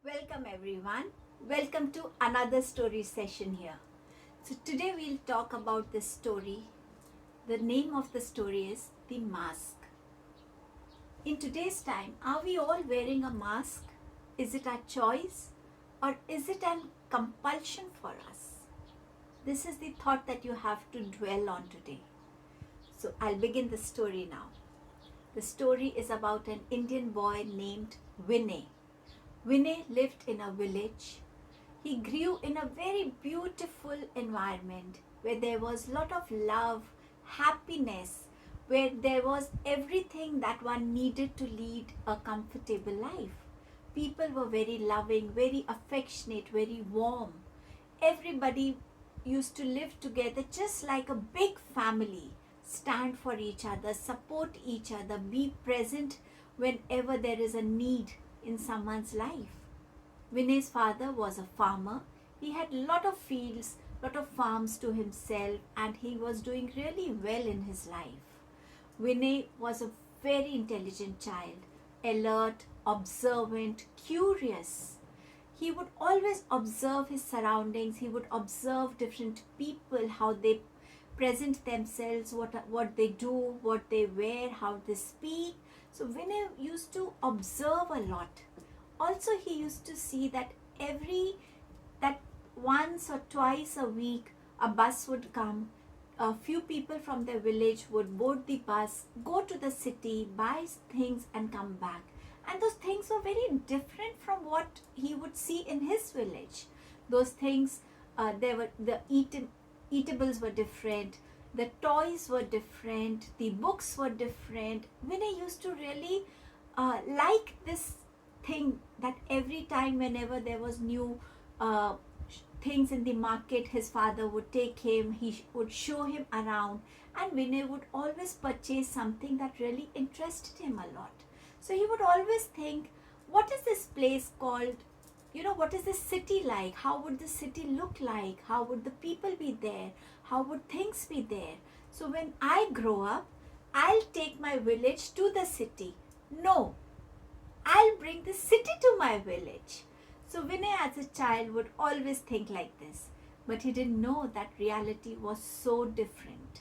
Welcome everyone. Welcome to another story session here. So today we'll talk about this story. The name of the story is The Mask. In today's time, are we all wearing a mask? Is it our choice or is it a compulsion for us? This is the thought that you have to dwell on today. So I'll begin the story now. The story is about an Indian boy named Vinay. Vinay lived in a village. He grew in a very beautiful environment where there was a lot of love, happiness, where there was everything that one needed to lead a comfortable life. People were very loving, very affectionate, very warm. Everybody used to live together just like a big family, stand for each other, support each other, be present whenever there is a need in someone's life. Vinay's father was a farmer. He had a lot of fields, lot of farms to himself, and he was doing really well in his life. Vinay was a very intelligent child, alert, observant, curious. He would always observe his surroundings. He would observe different people, how they present themselves, what they do, what they wear, how they speak. So Vinay used to observe a lot. Also, he used to see that once or twice a week a bus would come. A few people from their village would board the bus, go to the city, buy things and come back. And those things were very different from what he would see in his village. Those things, the eatables were different, the toys were different, the books were different. Vinay used to really like this thing, that every time whenever there was new things in the market, his father would take him, he would show him around, and Vinay would always purchase something that really interested him a lot. So he would always think, what is this place called? What is this city like? How would the city look like? How would the people be there? How would things be there? So when I grow up, I'll take my village to the city. No, I'll bring the city to my village. So Vinay as a child would always think like this. But he didn't know that reality was so different.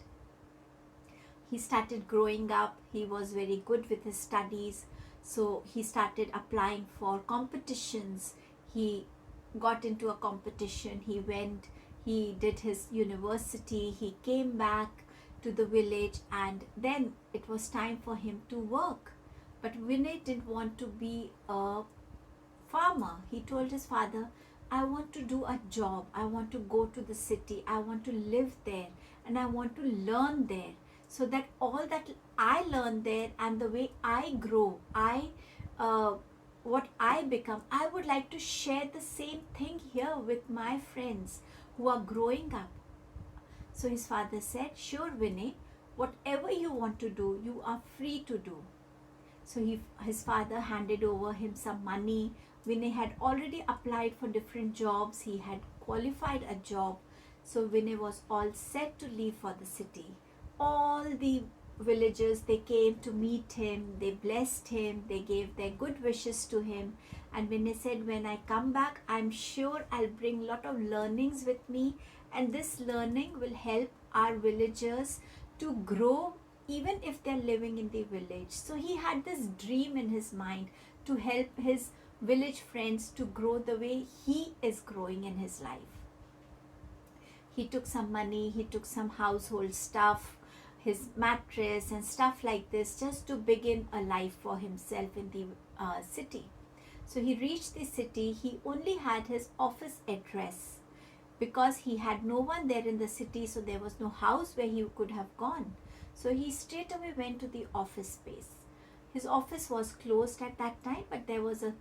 He started growing up. He was very good with his studies. So he started applying for competitions. He got into a competition, he went, he did his university, he came back to the village, and then it was time for him to work. But Vinay didn't want to be a farmer. He told his father, I want to do a job, I want to go to the city, I want to live there, and I want to learn there, so that all that I learn there and the way I grow, what I become, I would like to share the same thing here with my friends who are growing up. So his father said, sure Vinay, whatever you want to do, you are free to do. So his father handed over him some money. Vinay had already applied for different jobs. He had qualified a job. So Vinay was all set to leave for the city. All the villagers, they came to meet him, they blessed him, they gave their good wishes to him. And Vinay said, when I come back, I'm sure I'll bring a lot of learnings with me, and this learning will help our villagers to grow even if they're living in the village. So he had this dream in his mind to help his village friends to grow the way he is growing in his life. He took some money, he took some household stuff, his mattress and stuff like this, just to begin a life for himself in the city. So he reached the city. He only had his office address because he had no one there in the city, so there was no house where he could have gone. So he straight away went to the office space. His office was closed at that time, but there was a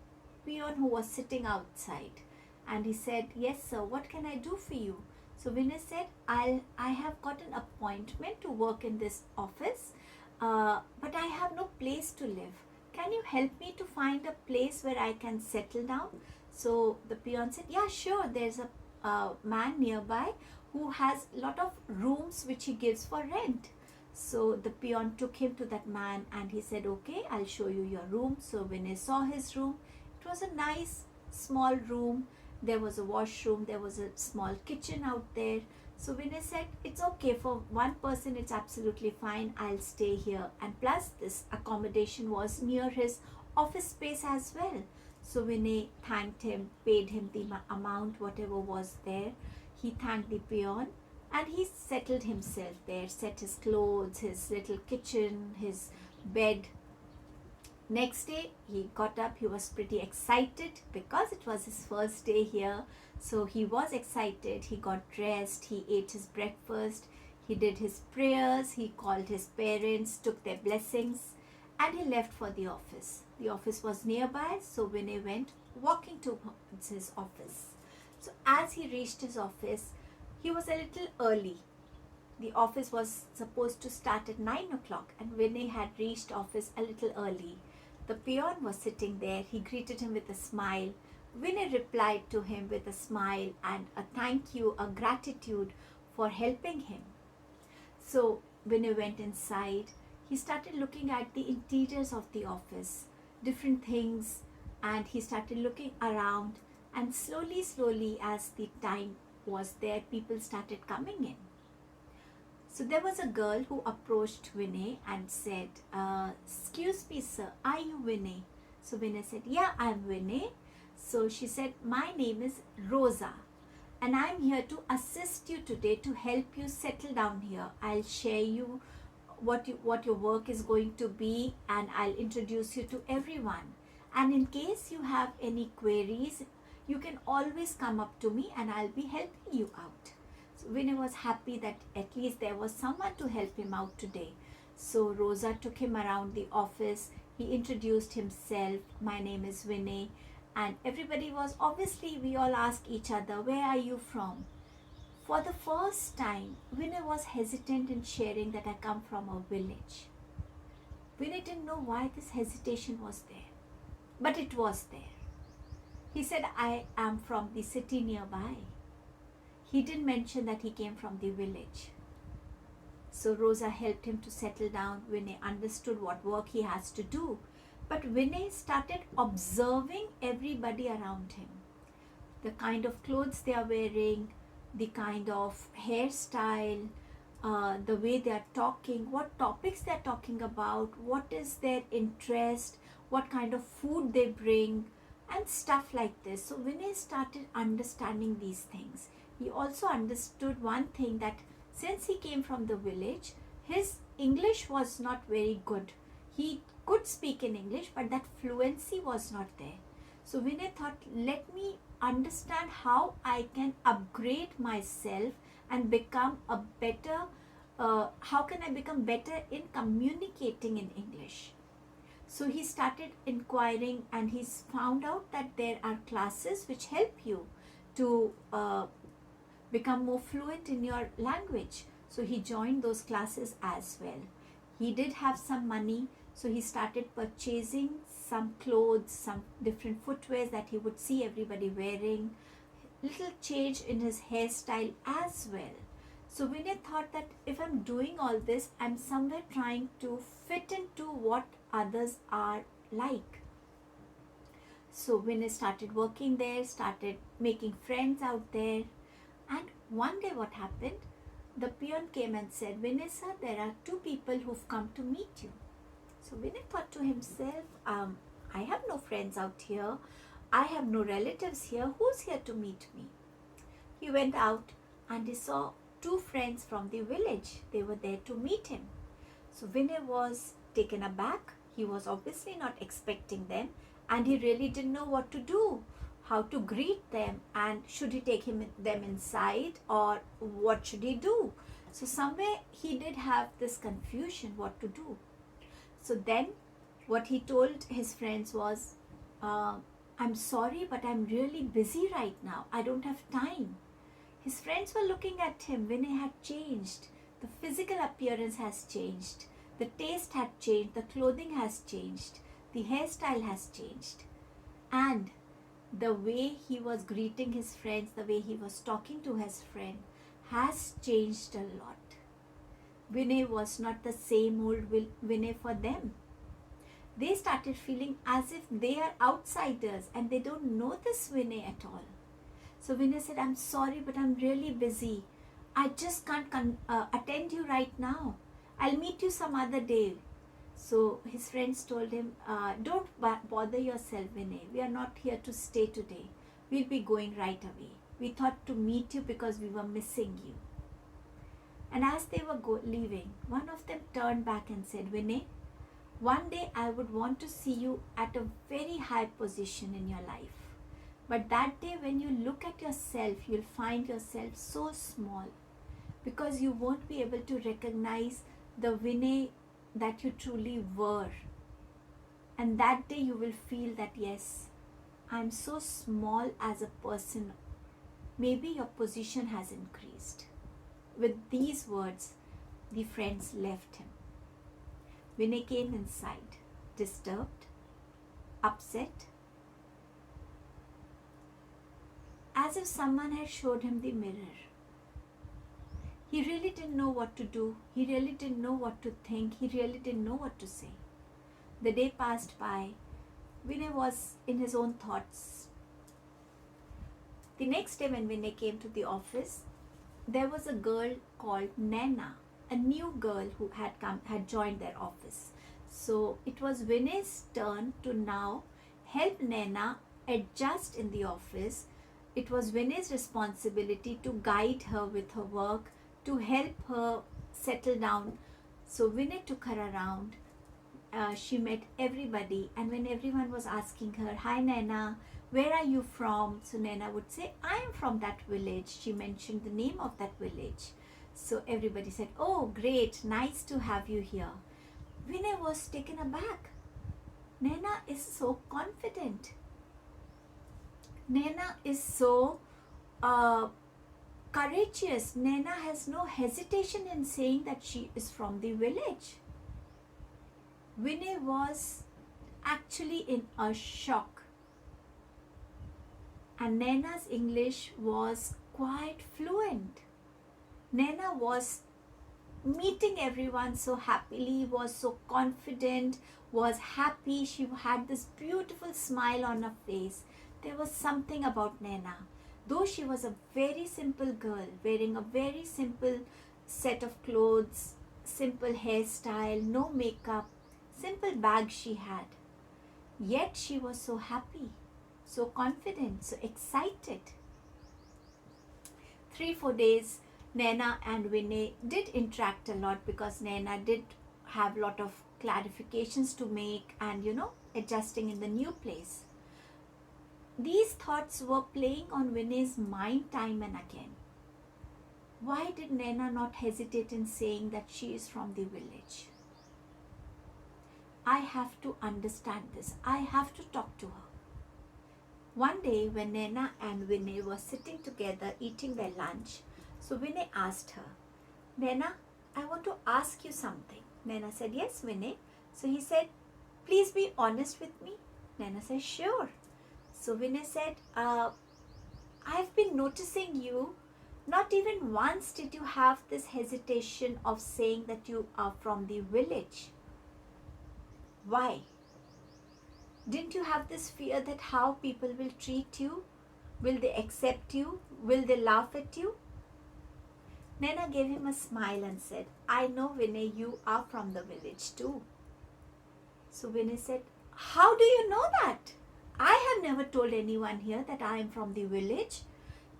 peon who was sitting outside, and he said, yes sir, what can I do for you? So Vinay said, I have got an appointment to work in this office, but I have no place to live. Can you help me to find a place where I can settle down? So the peon said, yeah, sure. There's a man nearby who has a lot of rooms which he gives for rent. So the peon took him to that man and he said, okay, I'll show you your room. So Vinay saw his room. It was a nice small room. There was a washroom, there was a small kitchen out there. So Vinay said, it's okay for one person, it's absolutely fine, I'll stay here. And plus this accommodation was near his office space as well. So Vinay thanked him, paid him the amount, whatever was there. He thanked the peon and he settled himself there, set his clothes, his little kitchen, his bed. Next day he got up, he was pretty excited because it was his first day here. So he was excited, he got dressed, he ate his breakfast, he did his prayers, he called his parents, took their blessings, and he left for the office. The office was nearby, so Vinay went walking towards his office. So as he reached his office, he was a little early. The office was supposed to start at 9 o'clock and Vinay had reached office a little early. The peon was sitting there. He greeted him with a smile. Vinay replied to him with a smile and a thank you, a gratitude for helping him. So Vinay went inside. He started looking at the interiors of the office, different things, and he started looking around, and slowly as the time was there, people started coming in. So there was a girl who approached Vinay and said, excuse me sir, are you Vinay? So Vinay said, yeah, I'm Vinay. So she said, my name is Rosa and I'm here to assist you today, to help you settle down here. I'll share you what your work is going to be and I'll introduce you to everyone. And in case you have any queries, you can always come up to me and I'll be helping you out. So Vinay was happy that at least there was someone to help him out today. So Rosa took him around the office. He introduced himself. My name is Vinay. And everybody was, obviously we all asked each other, where are you from? For the first time, Vinay was hesitant in sharing that I come from a village. Vinay didn't know why this hesitation was there, but it was there. He said, I am from the city nearby. He didn't mention that he came from the village. So Rosa helped him to settle down. Vinay understood what work he has to do. But Vinay started observing everybody around him. The kind of clothes they are wearing, the kind of hairstyle, the way they are talking, what topics they are talking about, what is their interest, what kind of food they bring, and stuff like this. So Vinay started understanding these things. He also understood one thing, that since he came from the village, his English was not very good. He could speak in English, but that fluency was not there. So Vinay thought, let me understand how I can upgrade myself and become a better, how can I become better in communicating in English. So he started inquiring and he's found out that there are classes which help you to become more fluent in your language. So he joined those classes as well. He did have some money, so he started purchasing some clothes, some different footwear that he would see everybody wearing, little change in his hairstyle as well. So Vinay thought that if I'm doing all this, I'm somewhere trying to fit into what others are like. So Vinay started working there, started making friends out there. And one day what happened? The peon came and said, Vinay sir, there are two people who've come to meet you. So Vinay thought to himself, I have no friends out here. I have no relatives here. Who's here to meet me? He went out and he saw two friends from the village. They were there to meet him. So Vinay was taken aback. He was obviously not expecting them and he really didn't know what to do, how to greet them, and should he take them inside or what should he do. So somewhere he did have this confusion what to do. So then what he told his friends was, I'm sorry, but I'm really busy right now. I don't have time. His friends were looking at him. Vinay had changed. The physical appearance has changed. The taste had changed. The clothing has changed. The hairstyle has changed. And the way he was greeting his friends, the way he was talking to his friend has changed a lot. Vinay was not the same old Vinay for them. They started feeling as if they are outsiders and they don't know this Vinay at all. So Vinay said, I'm sorry, but I'm really busy. I just can't attend you right now. I'll meet you some other day. So his friends told him, don't bother yourself, Vinay. We are not here to stay today. We'll be going right away. We thought to meet you because we were missing you. And as they were leaving, one of them turned back and said, Vinay, one day I would want to see you at a very high position in your life. But that day when you look at yourself, you'll find yourself so small because you won't be able to recognize the Vinay that you truly were. And that day you will feel that, yes, I'm so small as a person. Maybe your position has increased. With these words, the friends left him. Vinay came inside, disturbed, upset, as if someone had showed him the mirror. He really didn't know what to do. He really didn't know what to think. He really didn't know what to say. The day passed by. Vinay was in his own thoughts. The next day when Vinay came to the office, there was a girl called Naina, a new girl who had joined their office. So it was Vinay's turn to now help Naina adjust in the office. It was Vinay's responsibility to guide her with her work, to help her settle down. So Vinay took her around. She met everybody, and when everyone was asking her, hi Naina, where are you from? So Naina would say, I am from that village. She mentioned the name of that village. So everybody said, oh great, nice to have you here. Vinay was taken aback. Naina is so confident. Naina is so courageous. Naina has no hesitation in saying that she is from the village. Vinay was actually in a shock. And Naina's English was quite fluent. Naina was meeting everyone so happily, was so confident, was happy. She had this beautiful smile on her face. There was something about Naina. Though she was a very simple girl, wearing a very simple set of clothes, simple hairstyle, no makeup, simple bag she had. Yet she was so happy, so confident, so excited. 3-4 days, Naina and Vinay did interact a lot because Naina did have a lot of clarifications to make and, adjusting in the new place. These thoughts were playing on Vinay's mind time and again. Why did Naina not hesitate in saying that she is from the village? I have to understand this. I have to talk to her. One day when Naina and Vinay were sitting together eating their lunch, so Vinay asked her, Naina, I want to ask you something. Naina said, yes, Vinay. So he said, please be honest with me. Naina said, sure. So Vinay said, I've been noticing you. Not even once did you have this hesitation of saying that you are from the village. Why? Didn't you have this fear that how people will treat you? Will they accept you? Will they laugh at you? Naina gave him a smile and said, I know, Vinay, you are from the village too. So Vinay said, how do you know that? I have never told anyone here that I am from the village.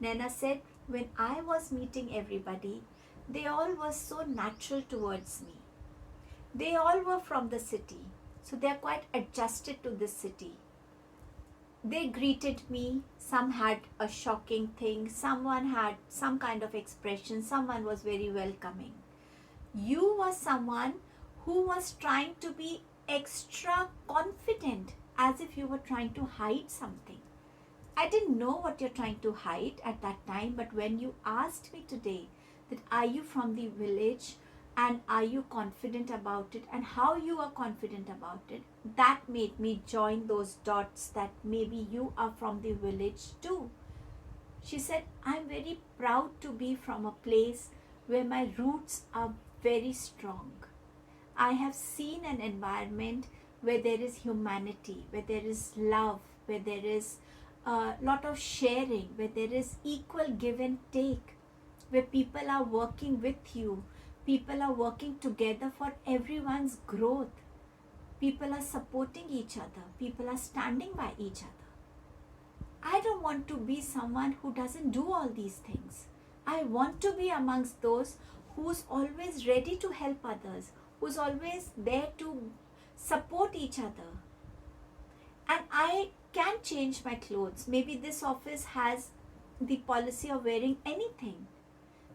Naina said, when I was meeting everybody, they all were so natural towards me. They all were from the city, so they are quite adjusted to this city. They greeted me. Some had a shocking thing. Someone had some kind of expression. Someone was very welcoming. You were someone who was trying to be extra confident, as if you were trying to hide something. I didn't know what you're trying to hide at that time, but when you asked me today that are you from the village and are you confident about it and how you are confident about it, that made me join those dots that maybe you are from the village too. She said, I'm very proud to be from a place where my roots are very strong. I have seen an environment where there is humanity, where there is love, where there is a lot of sharing, where there is equal give and take, where people are working with you, people are working together for everyone's growth, people are supporting each other, people are standing by each other. I don't want to be someone who doesn't do all these things. I want to be amongst those who's always ready to help others, who's always there to support each other. And I can change my clothes. Maybe this office has the policy of wearing anything.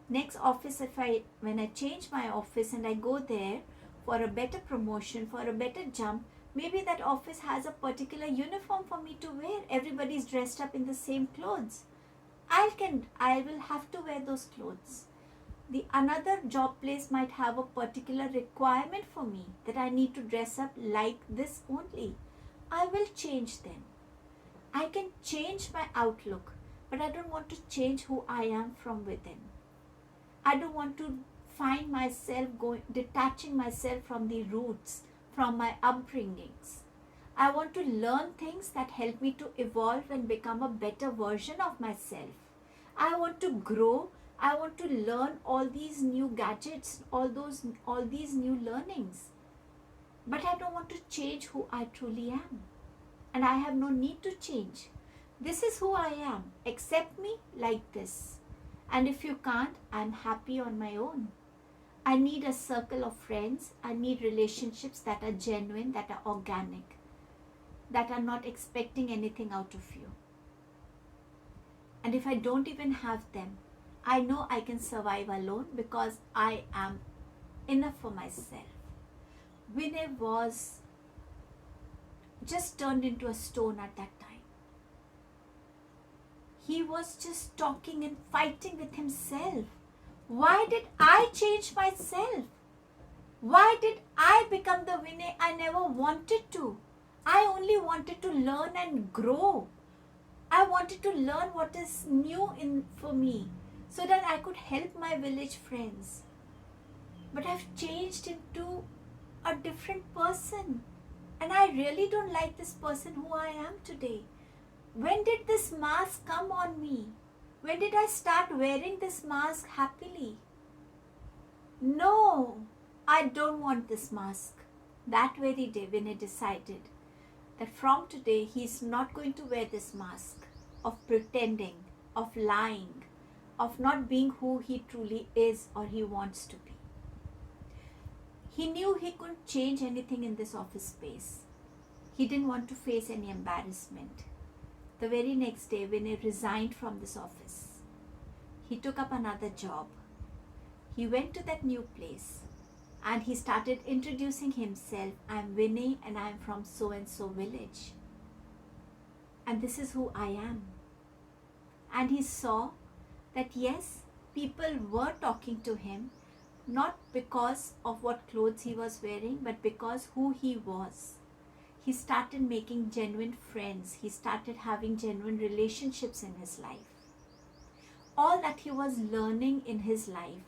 Next office, when I change my office and I go there for a better promotion, for a better jump, maybe that office has a particular uniform for me to wear. Everybody's dressed up in the same clothes. I will have to wear those clothes. The another job place might have a particular requirement for me that I need to dress up like this only. I will change them. I can change my outlook, but I don't want to change who I am from within. I don't want to find myself detaching myself from the roots, from my upbringings. I want to learn things that help me to evolve and become a better version of myself. I want to grow. I want to learn all these new gadgets, all these new learnings. But I don't want to change who I truly am. And I have no need to change. This is who I am. Accept me like this. And if you can't, I'm happy on my own. I need a circle of friends. I need relationships that are genuine, that are organic, that are not expecting anything out of you. And if I don't even have them, I know I can survive alone because I am enough for myself. Vinay was just turned into a stone at that time. He was just talking and fighting with himself. Why did I change myself? Why did I become the Vinay I never wanted to? I only wanted to learn and grow. I wanted to learn what is new for me so that I could help my village friends. But I've changed into a different person. And I really don't like this person who I am today. When did this mask come on me? When did I start wearing this mask happily? No, I don't want this mask. That very day, Vinay decided that from today, he's not going to wear this mask of pretending, of lying, of not being who he truly is or he wants to be. He knew he couldn't change anything in this office space. He didn't want to face any embarrassment. The very next day, Vinay resigned from this office. He took up another job. He went to that new place and he started introducing himself. I'm Vinay and I'm from so and so village. And this is who I am. And he saw that yes, people were talking to him, not because of what clothes he was wearing, but because who he was. He started making genuine friends. He started having genuine relationships in his life. All that he was learning in his life,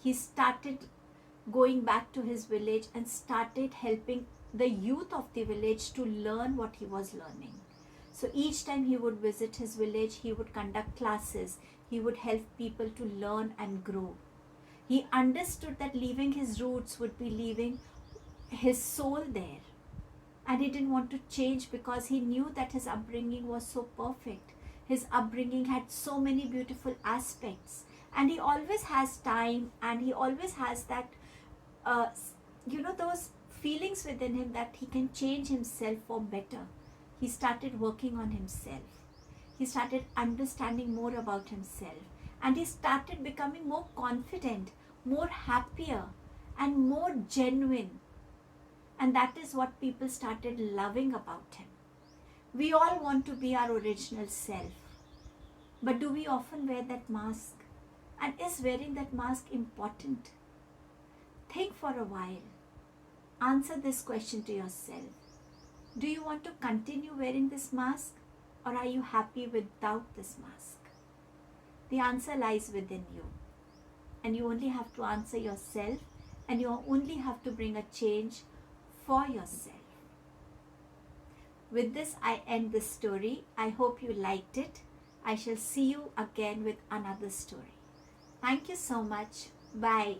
he started going back to his village and started helping the youth of the village to learn what he was learning. So each time he would visit his village, he would conduct classes. He would help people to learn and grow. He understood that leaving his roots would be leaving his soul there. And he didn't want to change because he knew that his upbringing was so perfect. His upbringing had so many beautiful aspects. And he always has time and he always has that, those feelings within him that he can change himself for better. He started working on himself. He started understanding more about himself. And he started becoming more confident, more happier, and more genuine. And that is what people started loving about him. We all want to be our original self. But do we often wear that mask? And is wearing that mask important? Think for a while. Answer this question to yourself. Do you want to continue wearing this mask? Or are you happy without this mask? The answer lies within you. And you only have to answer yourself. And you only have to bring a change for yourself. With this, I end this story. I hope you liked it. I shall see you again with another story. Thank you so much. Bye.